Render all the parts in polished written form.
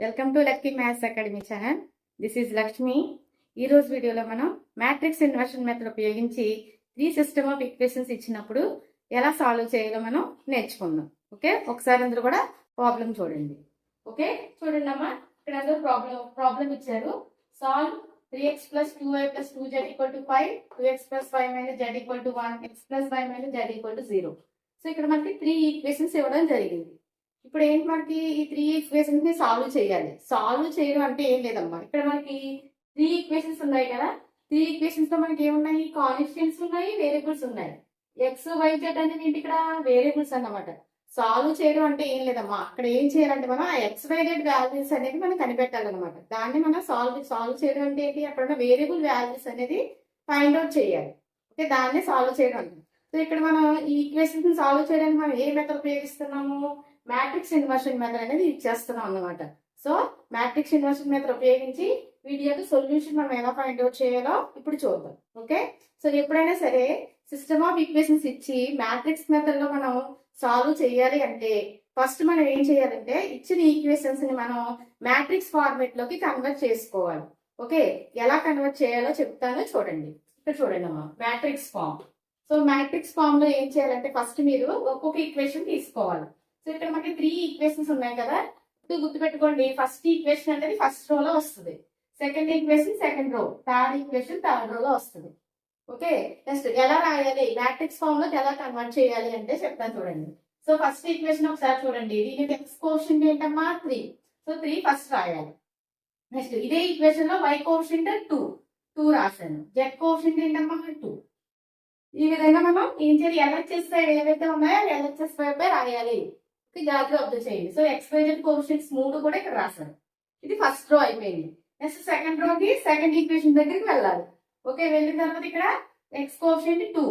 Welcome to lucky maths academy channel. This is Lakshmi. ఈ రోజు వీడియోలో మనం మ్యాట్రిక్స్ ఇన్వర్షన్ మెథడ్ ఉపయోగించి 3 సిస్టమ్ ఆఫ్ ఈక్వేషన్స్ ఇచ్చినప్పుడు ఎలా సాల్వ్ చేయాలో మనం నేర్చుకుందాం. ఓకే, ఒకసారి అందరూ కూడా ప్రాబ్లం చూడండి. ఓకే, చూడండి అమ్మా, ఇక్కడ అందరూ ప్రాబ్లం ఇచ్చారు. Solve 3x plus 2y plus 2z equal to 5, 2x plus 5 minus z equal to 1, x plus y minus z equal to 0. So ఇక్కడ మనకి 3 ఈక్వేషన్స్ ఇవ్వడం జరిగింది. ఇప్పుడు ఏంటి, మనకి ఈ 3 ఈక్వేషన్స్ ని సాల్వ్ చేయాలి. సాల్వ్ చేయడం అంటే ఏం లేదమ్మా, ఇక్కడ మనకి 3 ఈక్వేషన్స్ ఉన్నాయి కదా. 3 ఈక్వేషన్స్ లో మనకి ఏమున్నాయి, కాన్స్టెంట్స్ ఉన్నాయి, వేరియబుల్స్ ఉన్నాయి. ఎక్స్ వై జెడ్ అనేది ఏంటి, ఇక్కడ వేరియబుల్స్ అన్నమాట. సాల్వ్ చేయడం అంటే ఏం లేదమ్మా, అక్కడ ఏం చేయాలంటే మనం ఆ ఎక్స్ వై జెడ్ వాల్యూస్ అనేది మనం కనిపెట్టాలన్నమాట. దాన్ని మనం సాల్వ్ చేయడం అంటే ఏంటి, అక్కడ ఉన్న వేరియబుల్ వాల్యూస్ అనేది ఫైండ్ అవుట్ చేయాలి. ఓకే, దాన్ని సాల్వ్ చేయడం అంటే. సో ఇక్కడ మనం ఈ ఈక్వేషన్స్ ని సాల్వ్ చేయడానికి మనం ఏ మెథడ్ ఉపయోగిస్తున్నాము, మ్యాట్రిక్స్ ఇన్వర్షన్ మెథడ్ అనేది ఇచ్చేస్తున్నాం అన్నమాట. సో మ్యాట్రిక్స్ ఇన్వర్షన్ మెథడ్ ఉపయోగించి వీటి యొక్క సొల్యూషన్ మనం ఎలా ఫైండ్ అవుట్ చేయాలో ఇప్పుడు చూద్దాం. ఓకే, సో ఎప్పుడైనా సరే సిస్టమ్ ఆఫ్ ఈక్వేషన్స్ ఇచ్చి మ్యాట్రిక్స్ మెథడ్ లో మనం సాల్వ్ చేయాలి అంటే ఫస్ట్ మనం ఏం చేయాలంటే ఇచ్చిన ఈక్వేషన్స్ ని మనం మ్యాట్రిక్స్ ఫార్మేట్ లోకి కన్వర్ట్ చేసుకోవాలి. ఓకే, ఎలా కన్వర్ట్ చేయాలో చెప్తాను చూడండి. ఇక్కడ చూడండి అమ్మా, matrix form. So matrix form లో ఏం చేయాలంటే ఫస్ట్ మీరు ఒక్కొక్క ఈక్వేషన్ తీసుకోవాలి. సో ఇక్కడ మనకి 3 ఈక్వేషన్స్ ఉన్నాయి కదా. ఇప్పుడు గుర్తుపెట్టుకోండి, ఫస్ట్ ఈక్వేషన్ అనేది ఫస్ట్ రోలో వస్తుంది, second equation second row, third equation third రోలో వస్తుంది. ఓకే, నెక్స్ట్ ఎలా రాయాలి, మ్యాట్రిక్స్ ఫామ్ లోకి ఎలా కన్వర్ట్ చేయాలి అంటే చెప్తాను చూడండి. సో ఫస్ట్ ఈక్వేషన్ ఒకసారి చూడండి, దీని ఎక్స్ కోఎఫిషియంట్ ఏంటమ్మా 3. సో 3 ఫస్ట్ రాయాలి. నెక్స్ట్ ఇదే ఈక్వేషన్ లో వై కోఎఫిషియంట్ 2 రాశాను, జెడ్ కోఎఫిషియంట్ ఏంటమ్మా 2. ఈ విధంగా మనం ఏం చేయాలి, ఎల్హెచ్ఎస్ సైడ్ ఏవైతే ఉన్నాయో ఎల్హెచ్ఎస్ వైపే రాయాలి. జాగ్రత్తగా అబ్జర్వ్ చేయండి. సో ఎక్స్వైజెడ్ కోఎఫిషియంట్స్ 3 కూడా ఇక్కడ రాశారు. ఇది ఫస్ట్ రో అయిపోయింది. నెక్స్ట్ సెకండ్ రోకి సెకండ్ ఈక్వేషన్ దగ్గరికి వెళ్ళాలి. ఓకే, వెళ్ళిన తర్వాత ఇక్కడ ఎక్స్ కోఎఫిషియంట్ 2,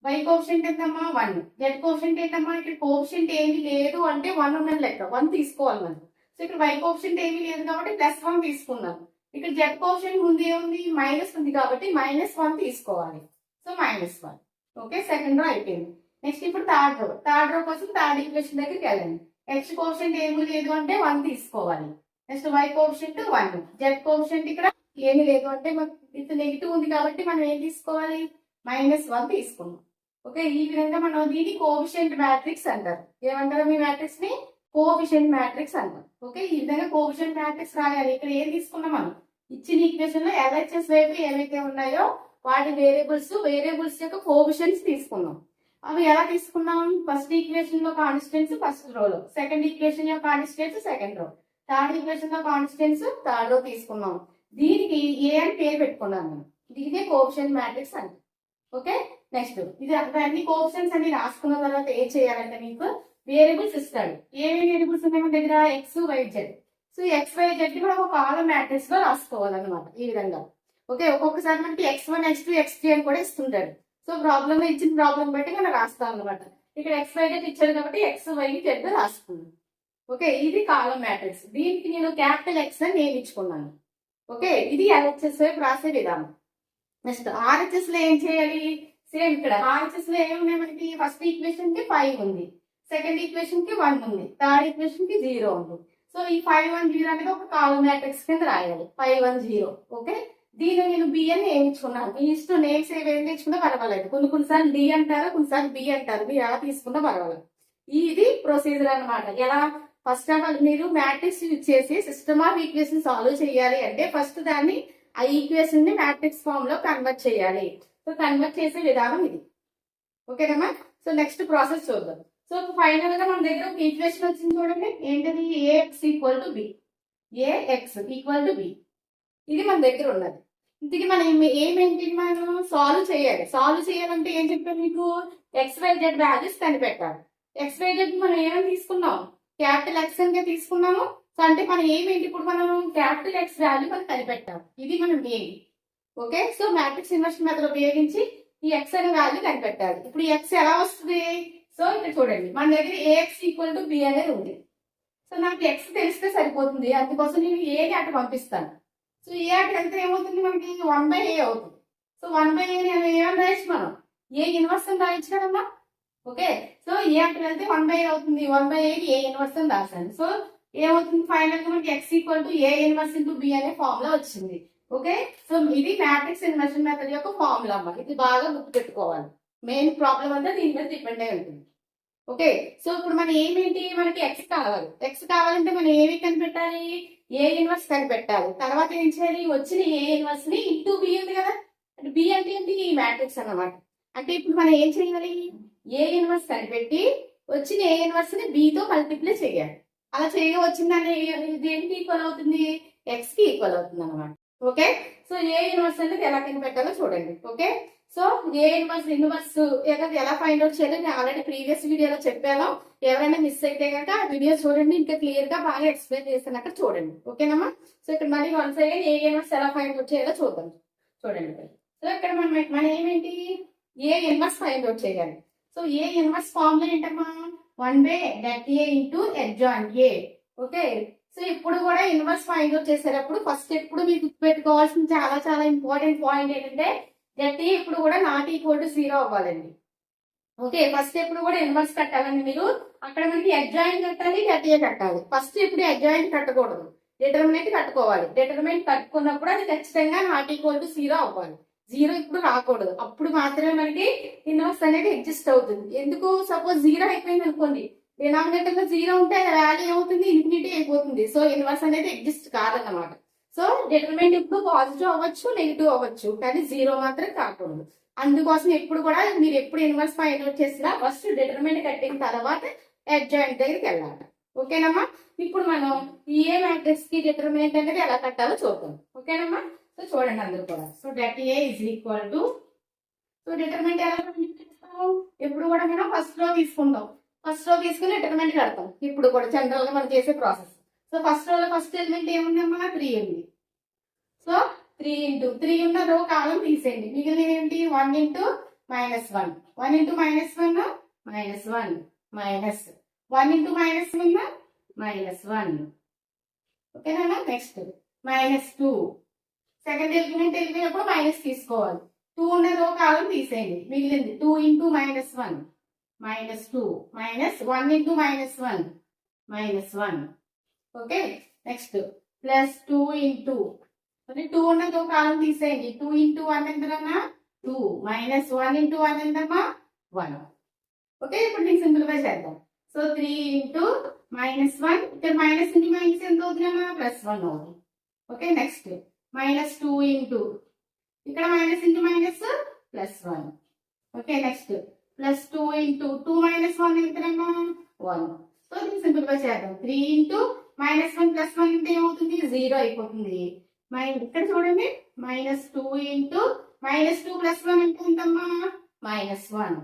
వై కోఎఫిషియంట్ ఎంతమ్మా 1, జెడ్ కోఎఫిషియంట్ ఏంటమ్మా, ఇక్కడ కోఎఫిషియంట్ ఏమీ లేదు అంటే 1 ఉన్నది లెక్క, 1 తీసుకోవాలి మనం. సో ఇక్కడ వై కోఎఫిషియంట్ ఏమీ లేదు కాబట్టి +1 తీసుకున్నాం. ఇక్కడ జెడ్ కోఎఫిషియంట్ ముందు ఏముంది, మైనస్ ఉంది కాబట్టి -1 తీసుకోవాలి. సో -1. ఓకే, సెకండ్ రో అయిపోయింది. నెక్స్ట్ ఇప్పుడు థర్డ్ రో కోసం థర్డ్ ఈక్వేషన్ దగ్గరికి వెళ్ళండి. ఎక్స్ కోఎఫిషియంట్ ఏమీ లేదు అంటే 1 తీసుకోవాలి. Next Y coefficient 1, Z coefficient ఇక్కడ ఏమీ లేదు అంటే ఇది నెగిటివ్ ఉంది కాబట్టి మనం ఏం తీసుకోవాలి, -1 తీసుకున్నాం. ఓకే, ఈ విధంగా మనం దీన్ని కోఎఫిషియంట్ మ్యాట్రిక్స్ అంటారు. ఏమంటారు మీ మ్యాట్రిక్స్ ని, కోఎఫిషియంట్ మ్యాట్రిక్స్ అంటారు. ఓకే, ఈ విధంగా కోఎఫిషియంట్ మ్యాట్రిక్స్ రాయాలి. ఇక్కడ ఏం తీసుకున్నాం మనం, ఇచ్చిన ఈక్వేషన్ లో ఎల్హెచ్ఎస్ వైపు ఏవైతే ఉన్నాయో వాటి వేరియబుల్స్ యొక్క కోఎఫిషియంట్స్ తీసుకున్నాం. అవి ఎలా తీసుకున్నాం, ఫస్ట్ ఈక్వేషన్ లో కాన్స్టెంట్స్ ఫస్ట్ రోలో, సెకండ్ ఈక్వేషన్ యొక్క constants second row, third equation లో కాన్స్టెంట్స్ థర్డ్ రో తీసుకున్నాం. దీనికి ఏ అని పేరు పెట్టుకున్నాను మనం, దీనికే కోఎఫిషియంట్ మ్యాట్రిక్స్ అంటే. ఓకే, నెక్స్ట్ ఇది అన్ని కోఎఫిషియంట్స్ అన్ని రాసుకున్న తర్వాత ఏం చేయాలంటే మీకు వేరియబుల్స్ ఇస్తాడు. ఏమేమి వేరియబుల్స్ ఉన్నాయి మన దగ్గర, X why Z. So X why Z మనం ఒక కాలమ్ మ్యాట్రిక్స్ లో రాసుకోవాలన్నమాట ఈ విధంగా. ఓకే, ఒక్కొక్కసారి మనకి x1 x2 x3 అని కూడా ఇస్తుంటాడు. సో ప్రాబ్లమ్ ఇచ్చిన ప్రాబ్లం బట్టి మనం రాస్తాం అనమాట. ఇక్కడ ఎక్స్ వై జెడ్ ఇచ్చాడు కాబట్టి ఎక్స్ వై జెడ్ రాసుకున్నాను. ఓకే, ఇది కాలమ్ మ్యాట్రిక్స్. దీనికి నేను క్యాపిటల్ ఎక్స్ అని నేమ్ ఇచ్చుకున్నాను. ఓకే, ఇది ఎల్హెచ్ఎస్ వైపు రాసే విధానం. నెక్స్ట్ ఆర్హెచ్ఎస్ లో ఏం చేయాలి, సేమ్ ఇక్కడ ఆర్హెచ్ఎస్ లో ఏమున్నాయి మనకి, ఫస్ట్ ఈక్వేషన్ కి 5 ఉంది, సెకండ్ ఈక్వేషన్ కి 1 ఉంది, థర్డ్ ఈక్వేషన్ కి 0 ఉంది. సో ఈ 5 1 0 అనేది ఒక కాలమ్ మ్యాట్రిక్స్ కింద రాయాలి, 5 1 0. ఓకే, దీన్ని నేను బి అని నేర్చుకున్నాను. మీ ఇష్టం నేమ్స్ ఏం నేర్చుకున్నా పర్వాలేదు. కొన్నిసార్లు డి అంటారు, కొన్నిసార్లు బి అంటారు, మీరు ఎలా తీసుకున్నా పర్వాలేదు. ఇది ప్రొసీజర్ అనమాట. ఎలా, ఫస్ట్ ఆఫ్ ఆల్ మీరు మ్యాట్రిక్స్ యూజ్ చేసి సిస్టమ్ ఆఫ్ ఈక్వేషన్ సాల్వ్ చేయాలి అంటే ఫస్ట్ దాన్ని ఆ ఈక్వేషన్ ని మ్యాట్రిక్స్ ఫామ్ లో కన్వర్ట్ చేయాలి. సో కన్వర్ట్ చేసే విధానం ఇది. ఓకేనమ్మా, సో నెక్స్ట్ ప్రాసెస్ చూద్దాం. సో ఫైనల్ గా మన దగ్గర ఒక ఈక్వేషన్ వచ్చింది చూడండి, ఏంటది, A X equal to B. A X equal to B, ఇది మన దగ్గర ఉన్నది. ఇంటికి మనం ఏమేంటి, మనం సాల్వ్ చేయాలి. సాల్వ్ చేయాలంటే ఏం చెప్పాను మీకు, XYZ వాల్యూస్ కనిపెట్టాలి. XYZ మనం ఏమని తీసుకున్నాం, క్యాపిటల్ ఎక్స్ అని తీసుకున్నాము. సో అంటే మనం ఏమేంటి, ఇప్పుడు మనం క్యాపిటల్ ఎక్స్ వాల్యూ మనం కనిపెట్టాలి. ఇది మనం ఏమి. Okay, so matrix inversion method ఉపయోగించి ఈ ఎక్స్ అనే వాల్యూ కనిపెట్టాలి. ఇప్పుడు ఎక్స్ ఎలా వస్తుంది, సో ఇక్కడ చూడండి మన దగ్గర ఏఎక్స్ ఈక్వల్ టు బి అనేది ఉంది. సో నాకు ఎక్స్ తెలిస్తే సరిపోతుంది, అందుకోసం నేను ఏని అటు పంపిస్తాను. సో ఏ అటు వెళ్తే ఏమవుతుంది, మనకి 1/a అవుతుంది. సో 1/a నేను ఏమని రాయొచ్చు, మనం ఏ ఇన్వర్స్ అని రాయొచ్చు కదమ్మా. ఓకే, సో ఏ అటు వెళ్తే 1/a అవుతుంది, 1/a ఏ ఇన్వర్స్ అని రాశాను. సో ఏమవుతుంది ఫైనల్ గా మనకి x equal to A inverse into B అనే ఫార్ములా వచ్చింది. ఓకే, సో ఇది మ్యాట్రిక్స్ ఇన్వర్షన్ మెథడ్ యొక్క ఫార్ములా అన్నమాట. ఇది బాగా గుర్తుపెట్టుకోవాలి. మెయిన్ ప్రాబ్లం అంతా దీని మీద డిపెండ్ అయి ఉంటుంది. ఓకే, సో ఇప్పుడు మన ఏమేంటి, మనకి ఎక్స్ కావాలి. ఎక్స్ కావాలంటే మనం ఏమి కనిపెట్టాలి, ఏ ఇన్వర్స్ కనిపెట్టాలి. తర్వాత ఏం చేయాలి, వచ్చిన ఏ ఇన్వర్స్ ని ఇంటూ బి ఉంది కదా, బి అంటే ఏంటి, ఈ మ్యాట్రిక్స్ అన్నమాట. అంటే ఇప్పుడు మనం ఏం చేయాలి, ఏ ఇన్వర్స్ కనిపెట్టి వచ్చిన ఏ ఇన్వర్స్ ని బి తో మల్టిప్లై చేయాలి. అలా వచ్చిందని దేనికి ఈక్వల్ అవుతుంది, ఎక్స్ కి ఈక్వల్ అవుతుంది అనమాట. ఓకే, సో ఏ ఇన్వర్స్ అనేది ఎలా కనిపెట్టాలో చూడండి. ఓకే, సో ఏ ఇన్వర్స్ ఎలా ఫైండ్ అవుట్ చేయాలి నేను ఆల్రెడీ ప్రీవియస్ వీడియోలో చెప్పాను. ఎవరైనా మిస్ అయితే కనుక ఆ వీడియో చూడండి, ఇంకా క్లియర్ గా బాగా ఎక్స్ప్లెయిన్ చేస్తాను అక్కడ చూడండి. ఓకేనమ్మా, సో ఇక్కడ మళ్ళీ వన్స్ అగైన్ ఏ ఇన్వర్స్ ఎలా ఫైండ్ అవుట్ చేయాలో చూద్దాం. చూడండి, సో ఇక్కడ మనం ఏమేంటి, ఏ ఇన్వర్స్ ఫైండ్ అవుట్ చేయాలి. సో ఏ ఇన్వర్స్ ఫార్ములా ఏంటమ్మా, 1/A into adjoint A. Okay, so ఇప్పుడు కూడా ఇన్వర్స్ ఫైండ్ అవుట్ చేసేటప్పుడు ఫస్ట్ ఎప్పుడు మీకు పెట్టుకోవాల్సిన చాలా చాలా ఇంపార్టెంట్ పాయింట్ ఏంటంటే దట్ ఇప్పుడు కూడా నాట్ ఈక్వల్ టు 0 అవ్వాలండి. ఓకే, ఫస్ట్ ఎప్పుడు కూడా ఇన్వర్స్ కట్టాలండి మీరు. అక్కడ మనకి అడ్జాయింట్ కట్టాలి, గట్టిగా కట్టాలి. ఫస్ట్ ఇప్పుడు అడ్జాయింట్ కట్టకూడదు, డిటర్మినెంట్ కట్టుకోవాలి. డిటర్మినెంట్ కట్టుకున్నప్పుడు అది ఖచ్చితంగా నాట్ ఈక్వల్ టు 0 అవ్వాలి. 0 ఇప్పుడు రాకూడదు, అప్పుడు మాత్రమే మనకి ఇన్వర్స్ అనేది ఎగ్జిస్ట్ అవుతుంది. ఎందుకు, సపోజ్ 0 అయిపోయింది అనుకోండి, డినామినేటర్ లో 0 ఉంటే వాల్యూ ఏమవుతుంది, ఇన్ఫినిటీ అయిపోతుంది. సో ఇన్వర్స్ అనేది ఎగ్జిస్ట్ కాదన్నమాట. సో డిటర్మినెంట్ ఇప్పుడు పాజిటివ్ అవ్వచ్చు, నెగిటివ్ అవ్వచ్చు, కానీ 0 మాత్రం కాకూడదు. అందుకోసం ఎప్పుడు కూడా మీరు ఎప్పుడు ఇన్వర్స్ ఫైండ్ అవుట్ చేసినా ఫస్ట్ డిటర్మినెంట్ కట్టిన తర్వాత అడ్జాయింట్ దగ్గరికి వెళ్ళాలి. ఓకేనమ్మా, ఇప్పుడు మనం ఏ మ్యాట్రిక్స్ కి డిటర్మినెంట్ అనేది ఎలా కట్టాలో చూద్దాం. ఓకేనమ్మా, సో చూడండి అందరూ కూడా. So that A is equal to, so determinant ఎలా కట్టాం, ఎప్పుడు కూడా మనం ఫస్ట్ రో తీసుకుంటాం. ఫస్ట్ రో తీసుకుని డిటర్మినెంట్ కడతాం. ఇప్పుడు కూడా జనరల్ గా మనం చేసే ప్రాసెస్. సో ఫస్ట్ రోలో ఫస్ట్ ఎలిమెంట్ ఏముందమ్మా, 3 ఉంది. సో 3 ఇంటూ 3 ఉన్న రో కాలం తీసేయండి. మిగిలిన ఏంటి, 1 ఇంటూ -1. 1 into -1 -1 minus 1 into -1 -1. ఓకేనా, నెక్స్ట్ -2. సెకండ్ ఎలిమెంట్ వెళ్ళిపోయినప్పుడు మైనస్ తీసుకోవాలి. 2 ఉన్న రో కాలం తీసేయండి. మిగిలింది 2 into -1 -2 minus 1 into -1 -1. Okay, next plus 2 into 2 ఉన్న రో కాలం తీసేయండి. 2 ఇంటూ 1 ఎంతనా 2 మైనస్ 1 ఇంటూ 1 ఎంతమ్మా 1. ఓకే, ఇప్పుడు నేను సింప్లిఫై చేద్దాం. సో 3 ఇంటూ -1, ఇక్కడ మైనస్ ఇంటూ మైనస్ ఎంత అవుతుందమ్మా, +1 అవుతుంది. ఓకే, నెక్స్ట్ -2 ఇంటూ ఇక్కడ minus into minus +1. Okay, next +2 into 2 - 1 ఎంతనమ్మా 1. So దీన్ని సింప్లిఫై చేద్దాం. 3 ఇంటూ -1 +1 అంటే ఏమవుతుంది, 0 అయిపోతుంది. ఇక్కడ చూడండి, -2 ఇంటూ -2 +1 అంటే ఎంతమ్మా -1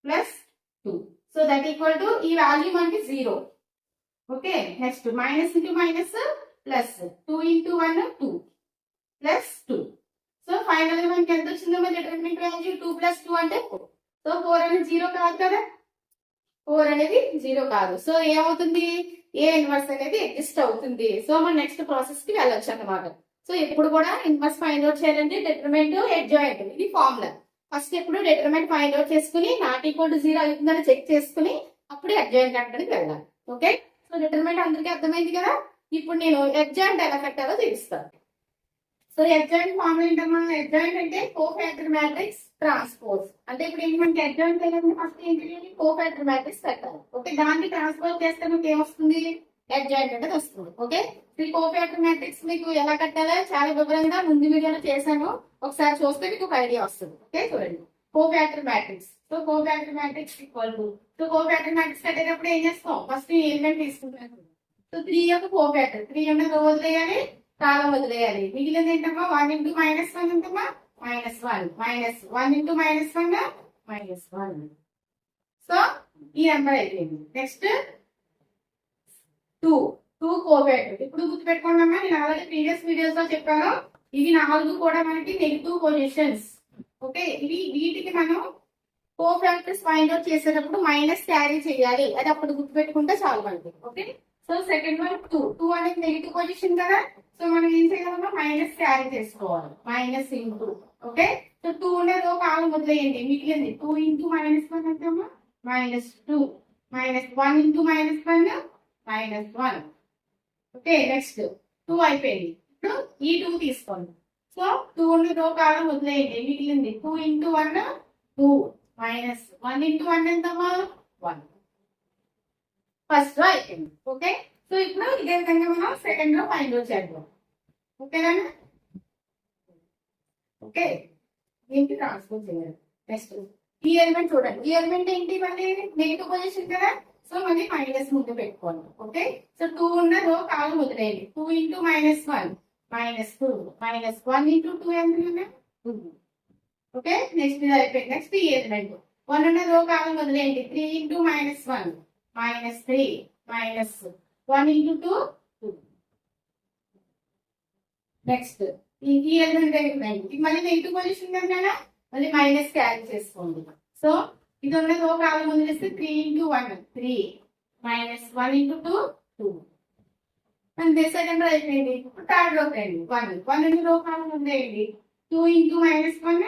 +2. సో దట్ ఈక్వల్ టు ఈ వాల్యూ మనకి 0. Okay, next minus into minus plus 2 into 1 2 +2. So final గా మనకి ఎంత వచ్చిందమ్మా డిటర్మినెంట్ వాల్యూ, 2 + 2 అంటే 4. సో 4 అనేది 0 కాదు కదా, 4 అనేది 0 కాదు. సో ఏమవుతుంది, ఏ ఇన్వర్స్ అనేది ఎగ్జిస్ట్ అవుతుంది. సో మనం నెక్స్ట్ ప్రాసెస్ కి వెళ్ళొచ్చు అన్నమాట. సో ఎప్పుడు కూడా ఇన్వర్స్ ఫైండ్ అవుట్ చేయాలంటే డిటర్మినెంట్ అడ్జాయింట్ ఇది ఫార్ములా. ఫస్ట్ ఎప్పుడు డిటర్మినెంట్ ఫైండ్ అవుట్ చేసుకుని నాట్ ఈక్వల్ టు 0 అవుతుందని చెక్ చేసుకుని అప్పుడు అడ్జాయింట్ కట్టడానికి వెళ్ళాలి. ఓకే, సో డిటర్మినెంట్ అందరికీ అర్థమైంది కదా. ఇప్పుడు నేను అడ్జాయింట్ ఎలా కట్టాలో తెలుస్తాను. సో అడ్జాయింట్ ఫార్ములా ఏంటమ్మా, అడ్జాయింట్ అంటే కోఫాక్టర్ మ్యాట్రిక్స్ ట్రాన్స్పోజ్. అంటే ఇప్పుడు ఏంటంటే అడ్జాయింట్ చేయాలంటే ఫస్ట్ ఏంటి, కోఫాక్టర్ మ్యాట్రిక్స్ పెట్టాలి. ఓకే, దాన్ని ట్రాన్స్పోజ్ చేస్తే మీకు ఏమొస్తుంది, అడ్జాయింట్ అనేది వస్తుంది. ఓకే, ఈ కోఫాక్టర్ మ్యాట్రిక్స్ మీకు ఎలా కట్టాలో చాలా వివరంగా ముందు వీడియోలో చేశాను, ఒకసారి చూస్తే మీకు ఒక ఐడియా వస్తుంది. ఓకే, చూడండి cofactor matrix. So cofactor matrix equal to, so cofactor matrix కట్టేటప్పుడు ఏం చేస్తాం, ఫస్ట్ ఎలిమెంట్ తీసుకుంటాను. సో 3 యొక్క కోఫాక్టర్, 3 ఉన్న రో వదిలేయాలి, కాలం వదిలేయాలి. మిగిలింది ఏంటమ్మా 1 ఇంటూ -1 ఎంతమ్మా -1 మైనస్ 1 ఇంటూ -1 -1. సో ఈ నెంబర్ అయిపోయింది. Next 2 cofactor. ఇప్పుడు గుర్తుపెట్టుకోండమ్మా, నేను ఆల్రెడీ ప్రీవియస్ వీడియోస్ లో చెప్పాను, ఇవి 4 కూడా మనకి నెగిటివ్ పొజిషన్స్. ఓకే, వీటికి మనం కోఫాక్టర్స్ ఫైండ్ అవుట్ చేసేటప్పుడు మైనస్ క్యారీ చేయాలి, అది అప్పుడు గుర్తుపెట్టుకుంటే చాలు మనకి. ఓకే, సో సెకండ్ వన్ 2 అనేది నెగిటివ్ పొజిషన్ కదా, సో మనం ఏం చేయాలన్నా మైనస్ క్యారీ చేసుకోవాలి, మైనస్ ఇంటూ. ఓకే, సో 2 ఉండే రో కాలం వదిలేయండి, మిగిలింది 2 ఇంటూ -1 ఎంతమ్మా -2 మైనస్ 1 ఇంటూ -1 -1. ఓకే నెక్స్ట్ 2 అయిపోయింది. ఇప్పుడు ఈ 2 తీసుకోండి. సో 2 ఉన్న రో కాలం వదిలేయండి. మిగిలింది 2 ఇంటూ 1 2 మైనస్ 1 ఇంటూ 1 ఎంతమ్మా 1. ఫస్ట్ రో అయిపోయింది. ఓకే సో ఇప్పుడు ఇదే విధంగా మనం సెకండ్ రో ఫైండ్ అవుట్ చేద్దాం. ఓకేనా? ఓకే దీనికి ట్రాన్స్ఫర్ చేయాలి. నెక్స్ట్ ఈ ఎలిమెంట్ చూడండి. ఈ ఎలిమెంట్ ఏంటి మళ్ళీ నెగిటివ్ పొజిషన్ కదా. సో మళ్ళీ మైనస్ ముందు పెట్టుకోండి. ఓకే సో 2 ఉన్న రో కాలం వదిలేయండి. 2 ఇంటూ -1 -2 -1 ఇంటూ 2 ఎంత 2. ఓకే నెక్స్ట్ ఇది అయిపోయింది. నెక్స్ట్ ఈ ఎలిమెంట్ 1 ఉన్న రో కాలం వదిలేయండి. 3 ఇంటూ -1 -3 -1 ఇంటూ 2 2. నెక్స్ట్ ఈ ఎలిమెంట్ అయిపోయింది. మళ్ళీ నెగిటివ్ పొజిషన్ కదా మళ్ళీ మైనస్ క్యారీ చేసుకోండి. సో ఇది ఉన్న రో కాలం వదిలేస్తే 3 ఇంటూ 1 3 -1 ఇంటూ 2 2. అంతే సెకండ్ రో అయిపోయింది. ఇప్పుడు థర్డ్ రో రండి. 1 1 రో కాలం ఉండేయండి. 2 ఇంటూ -1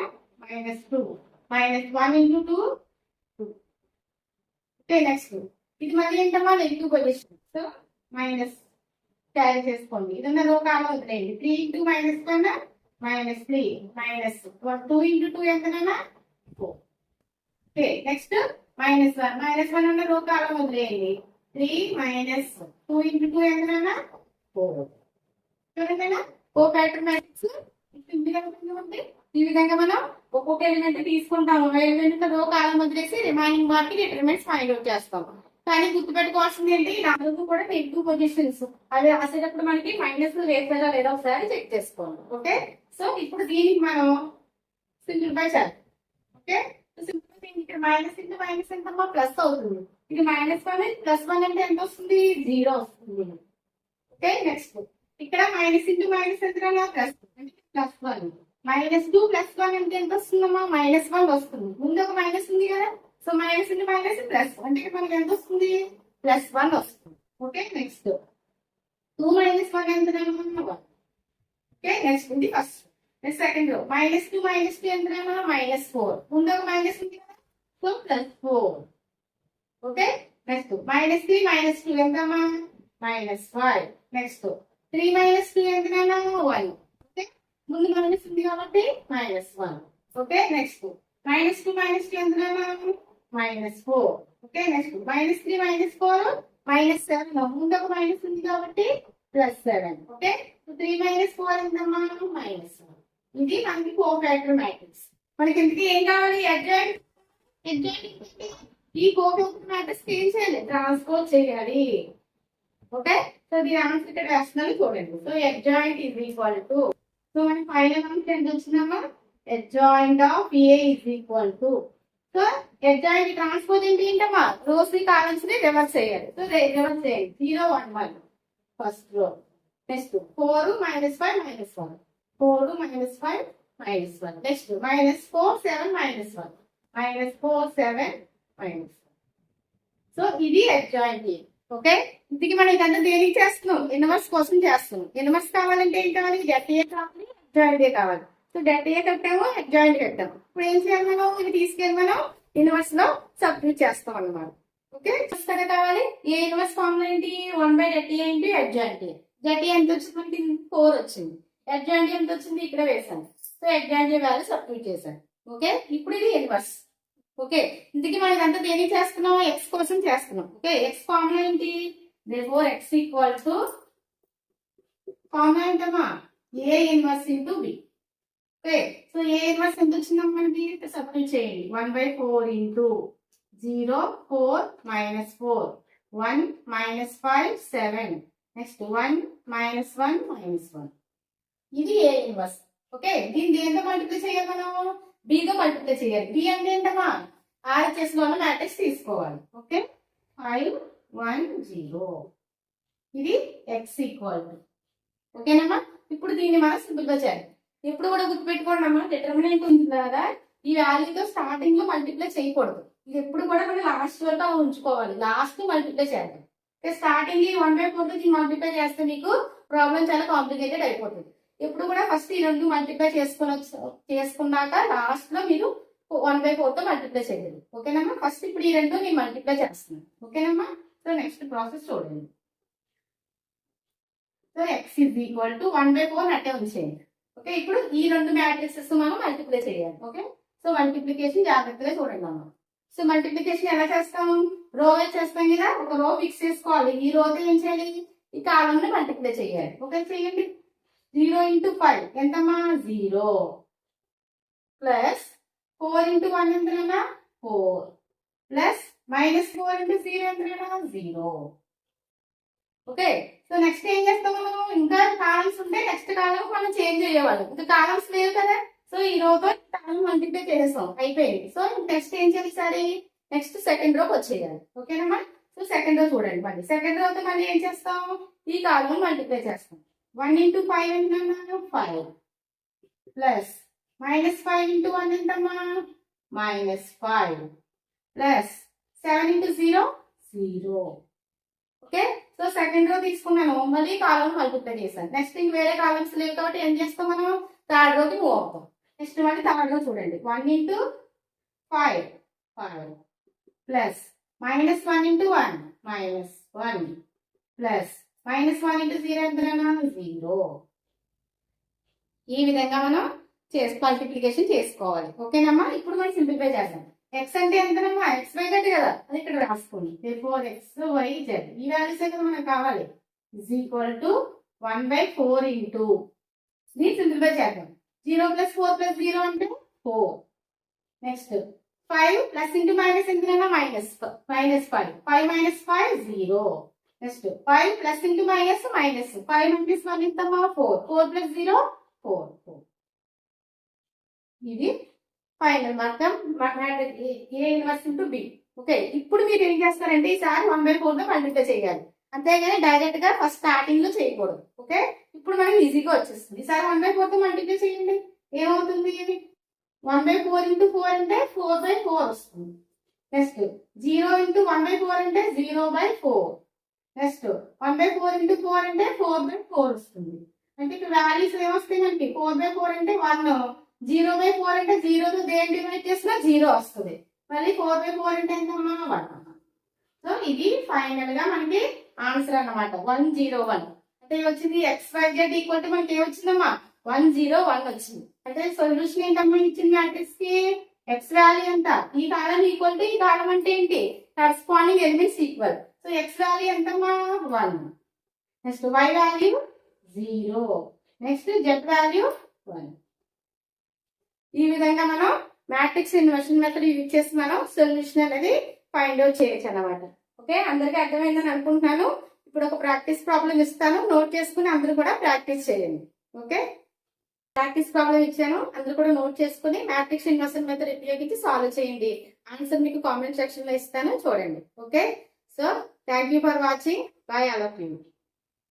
-2 -1 ఇంటూ 2 2. ఓకే నెక్స్ట్ ఇది మళ్ళీ ఏంటమ్మా negative position. So minus carry చేసుకోండి. ఇది ఉన్న రో కాలం వదిలేయండి. 3 ఇంటూ -1 -3 -2 ఇంటూ 2 ఎంతనైనా 4. ఓకే నెక్స్ట్ -1 ఉన్న రో కాలం వదిలేయండి. 3 -2 ఇంటూ 2 ఎంతనైనా 4. చూడండి 4 ఫ్యాక్టర్ మ్యాట్రిక్స్ ఉంది. ఈ విధంగా మనం ఒక్కొక్క ఎలిమెంట్ తీసుకుంటాము. ఎలిమెంట్ రో కాలం వదిలేసి రిమైనింగ్ వాటికి డిటర్మినెంట్స్ ఫైండ్ అవుట్ చేస్తాం. కానీ గుర్తుపెట్టుకోవాల్సింది ఏంటి నాలుగు కూడా నెగిటివ్ పొజిషన్స్. అవి రాసేటప్పుడు మనకి మైనస్ వేసారా లేదా ఒకసారి చెక్ చేసుకోండి. ఓకే సో ఇప్పుడు దీనికి మనం సింప్లిఫై చేద్దాం. ఓకే ఇక్కడ మైనస్ ఇంటూ మైనస్ ఎంత ప్లస్ అవుతుంది. ఇది -1 +1 అంటే ఎంత వస్తుంది 0 వస్తుంది. ఓకే నెక్స్ట్ ఇక్కడ మైనస్ ఇంటూ మైనస్ ఎంత +1 -2 +1 అంటే ఎంత వస్తుందమ్మా -1 వస్తుంది. ముందు ఒక మైనస్ ఉంది కదా. So minus into minus plus అంటే మనకి ఎంత వస్తుంది +1 వస్తుంది. ఓకే నెక్స్ట్ 2 -1 ఎంత 1. ఓకే నెక్స్ట్ ఇది ఫస్ట్. సెకండ్ రో -2 -2 ఎంత -4 ముందు ఒక మైనస్ ఉంది కదా. సో +4. ఓకే నెక్స్ట్ -3 -2 ఎంతమ్మా -5. నెక్స్ట్ 3 -2 ఎంతనైనా 1. ఓకే ముందు మైనస్ ఉంది కాబట్టి -1. Okay next -2 -2 ఎంతనైనా -4. ఓకే నెక్స్ట్ -3 -4 -7 ముందు ఒక మైనస్ ఉంది కాబట్టి +7. ఓకే 3 -4 ఎంతమ్మా -1. ఇది మనకి 4 ఫ్యాక్టర్ మ్యాట్రిక్స్. మనకి ఇంతకీ ఏం కావాలి అడ్జాయింట్ ఈ 4 ఫ్యాక్టర్ మ్యాట్రిక్స్ ఏం చేయాలి ట్రాన్స్పోజ్ చేయాలి. ఓకే సో దీని ఆన్సర్ ఇక్కడ రాస్తున్నాను చూడండి. So adjoint is equal to so మనకి ఫైనల్ ఆన్సర్ ఎంత వచ్చిందమ్మా adjoint of A is equal to so adjoint transpose ఏంటమ్మా రోస్ ని కాలమ్స్ ని రివర్స్ చేయాలి. సో రివర్స్ చేయాలి 0 1 1 first row. Next 4 -5 -1 4 -5 -1. Next -4 7 -1 -4 7 -1. So ఇది అడ్జాయింట్. ఓకే ఇందుకు మనం ఇదంతా దేనికి చేస్తున్నాం ఇన్వర్స్ కోసం చేస్తున్నాం. ఇన్వర్స్ కావాలంటే ఏం కావాలి డెట్ ఏ కావాలి అడ్జాయింట్ ఏ కావాలి. సో డెట్ ఏ కట్టాము అడ్జాయింట్ కట్టాము. ఇప్పుడు ఏం చేయాలి మనం ఇది తీసుకెళ్ళి మనం ఇన్వర్స్ లో సబ్స్టిట్యూట్ చేస్తాం అన్నమాట. ఓకే చూస్తారా కావాలి ఏ ఇన్వర్స్ ఫార్ములా ఏంటి 1/det A into adjoint A. det A ఎంత వచ్చింది మనకి 4 వచ్చింది. అడ్జాయింట్ ఎంత వచ్చింది ఇక్కడ వేసాను. సో అడ్జాయింట్ వాల్యూ సబ్స్టిట్యూట్ చేశాను. ఓకే ఇప్పుడు ఇది ఇన్వర్స్. ఓకే ఇందుకే మనం ఇదంతా దేనికి చేస్తున్నాం ఎక్స్ కోసం చేస్తున్నాం. ఓకే ఎక్స్ ఫార్ములా ఏంటి therefore x equal to formula ఏంటమ్మా A inverse into B. Okay so A inverse ఎంత వచ్చిందమ్మా మనకి సబ్స్టిట్యూట్ చేయండి 1/4 ఇంటూ 0 4 -4 1 -5 7 నెక్స్ట్ 1 -1 -1. ఇది ఏ ఇన్వర్స్. ఓకే దీన్ని దేంతో మల్టిప్లై చేయాలి మనం బితో మల్టిప్లై చేయాలి. బి అంటే ఏంటమ్మా RHS లో మ్యాట్రిక్స్ తీసుకోవాలి. ఓకే 5 1 0 ఇది ఎక్స్ ఈక్వల్ టు ఓకేనమ్మా. ఇప్పుడు దీన్ని మనం సింపుల్గా చేయాలి. ఎప్పుడు కూడా గుర్తుపెట్టుకోండి అమ్మా డిటర్మినెంట్ ఉంది కదా ఈ వాల్యూతో స్టార్టింగ్ లో మల్టిప్లై చేయకూడదు. ఇది ఎప్పుడు కూడా మనం లాస్ట్ వరకు ఉంచుకోవాలి. లాస్ట్ మల్టిప్లై చేద్దాం. స్టార్టింగ్ 1/4 దీన్ని మల్టిప్లై చేస్తే మీకు ప్రాబ్లం చాలా కాంప్లికేటెడ్ అయిపోతుంది. ఎప్పుడు కూడా ఫస్ట్ ఈ రెండు మల్టిప్లై చేసుకున్నాక లాస్ట్ లో మీరు 1/4 తో మల్టిప్లై చేయాలి. ఓకేనమ్మా ఫస్ట్ ఇప్పుడు ఈ రెండు నేను మల్టిప్లై చేస్తున్నాను. ఓకేనమ్మా సో నెక్స్ట్ ప్రాసెస్ చూడండి. So X is equal to 1/4 అట్టే ఉంచేయండి. ఓకే, ఇప్పుడు ఈ రెండు మ్యాట్రిక్సెస్ మనం మల్టిప్లై చేయాలి. ఓకే, సో మల్టిప్లికేషన్ జాగ్రత్తగా చూడండి అమ్మా. సో మల్టిప్లికేషన్ ఎలా చేస్తాం? రో చేస్తాం కదా, ఒక రో ఫిక్స్ చేసుకోవాలి. ఈ రోతో ఏం చేయాలి? ఈ కాలం ని మల్టిప్లై చేయాలి. ఓకే, చేయండి. 0 into 5 ఎంతమ్మా? 0 ప్లస్ 4 into 1 ఎంతనా? 4 ప్లస్ మైనస్ 4 into 0 ఎంతనా? 0. ఓకే, సో నెక్స్ట్ ఏం చేస్తాం మనం? ఇంకా కాలమ్స్ ఉంటే నెక్స్ట్ కాలం మనం చేంజ్ చేయేవాళ్ళం. ఇంకా కాలమ్స్ లేవు కదా, సో ఈ రోతో కాలం మల్టిప్లై చేసేస్తాం, అయిపోయింది. సో నెక్స్ట్ ఏం చేయాలి? నెక్స్ట్ సెకండ్ రోకి వచ్చేయాలి. ఓకేనమ్మా, సో సెకండ్ రో చూడండి. మళ్ళీ సెకండ్ రోతో మళ్ళీ ఏం చేస్తాం? ఈ కాలం మల్టిప్లై చేస్తాం. 1 into 5 ఎంతన్నా? 5 ప్లస్ మైనస్ 5 into 1 ఎంతమ్మా? -5 plus 7 into 0 0. Okay, so second row తీసుకున్నాను, మళ్ళీ కాలం మల్టిప్లై చేశాను. నెక్స్ట్ ఇంక వేరే కాలమ్స్ లేవు కాబట్టి ఏం చేస్తాం మనం? థర్డ్ రోకి మూవ్ అవుతాం. నెక్స్ట్ మళ్ళీ థర్డ్ రో చూడండి. 1 into 5 5 plus -1 into 1 -1 plus -1 into 0 ఎంతనా? 0. ఈ విధంగా మనం మల్టిప్లికేషన్ చేసుకోవాలి. ఓకేనమ్మా, ఇప్పుడు మనం సింప్లిఫై చేద్దాం. ఎక్స్ అంటే ఎంతనమ్మా? ఎక్స్ వై జెడ్ కదా, అది ఇక్కడ రాసుకోండి. ఎక్స్ వై జెడ్ ఈ వాల్యూస్ కదా మనకు కావాలి. ఇజ్ ఈక్వల్ టు 1/4 ఇంటూ దీన్ని సింప్లిఫై చేద్దాం. 0 + 4 + 0 అంటే 4. నెక్స్ట్ 5 ప్లస్ ఇంటూ మైనస్ ఎంతనన్నా? -5 5 5 0. నెక్స్ట్ 5 ప్లస్ ఇంటూ మైనస్ 5 - 1 ఎంతమ్మా? 4 4 + 0 4. ఇది ఫైనల్ మార్గం A inverse into B. Okay, ఇప్పుడు మీరు ఏం చేస్తారంటే ఈసారి 1/4 మల్టిప్లై చేయాలి, అంతేగాని డైరెక్ట్ గా ఫస్ట్ స్టార్టింగ్ లో చేయకూడదు. ఓకే, ఇప్పుడు మనకి ఈజీగా వచ్చేస్తుంది. ఈసారి 1/4 మల్టిప్లై చేయండి. ఏమవుతుంది? 1/4 into 4 అంటే 4/4 వస్తుంది. నెక్స్ట్ 0 into 1/4 అంటే 0/4. నెక్స్ట్ 1/4 into 4 అంటే 4/4 వస్తుంది. అంటే ఇక్కడ వాల్యూస్ ఏమొస్తాయి మనకి? 4/4 అంటే 1, 0/4 అంటే 0తో దేని డివైడ్ చేసినా 0 వస్తుంది. మళ్ళీ 4/4 అంటే ఎంతమ్మా? 1. సో ఇది ఫైనల్ గా మనకి ఆన్సర్ అన్నమాట, 101. అంటే వచ్చింది XYZ ఈక్వల్ టు మనకి ఏమొచ్చిందమ్మా? 101 వచ్చింది. అంటే సొల్యూషన్ ఏంటమ్మా ఇచ్చిన మ్యాట్రిక్స్ కి? ఎక్స్ వాల్యూ ఎంత? ఈ కాలం ఈక్వల్ టు ఈ కాలం అంటే ఏంటి? Corresponding elements equal. So X value ఎంతమ్మా? 1. Next Y value 0. Next Z value 1. ఈ విధంగా మనం మ్యాట్రిక్స్ ఇన్వర్షన్ మెథడ్ యూజ్ చేసి మనం సొల్యూషన్ అనేది ఫైండ్ అవుట్ చేయొచ్చు అన్నమాట. ఓకే, అందరికీ అర్థమైందని అనుకుంటున్నాను. ఇప్పుడు ఒక ప్రాక్టీస్ ప్రాబ్లం ఇస్తాను, నోట్ చేసుకుని అందరూ కూడా ప్రాక్టీస్ చేయండి. ఓకే, ప్రాక్టీస్ ప్రాబ్లం ఇచ్చాను, అందరూ కూడా నోట్ చేసుకుని మ్యాట్రిక్స్ ఇన్వర్షన్ మెథడ్ ఉపయోగించి సాల్వ్ చేయండి. ఆన్సర్ మీకు కామెంట్ సెక్షన్ లో ఇస్తాను, చూడండి. Okay, so thank you for watching. By all of you.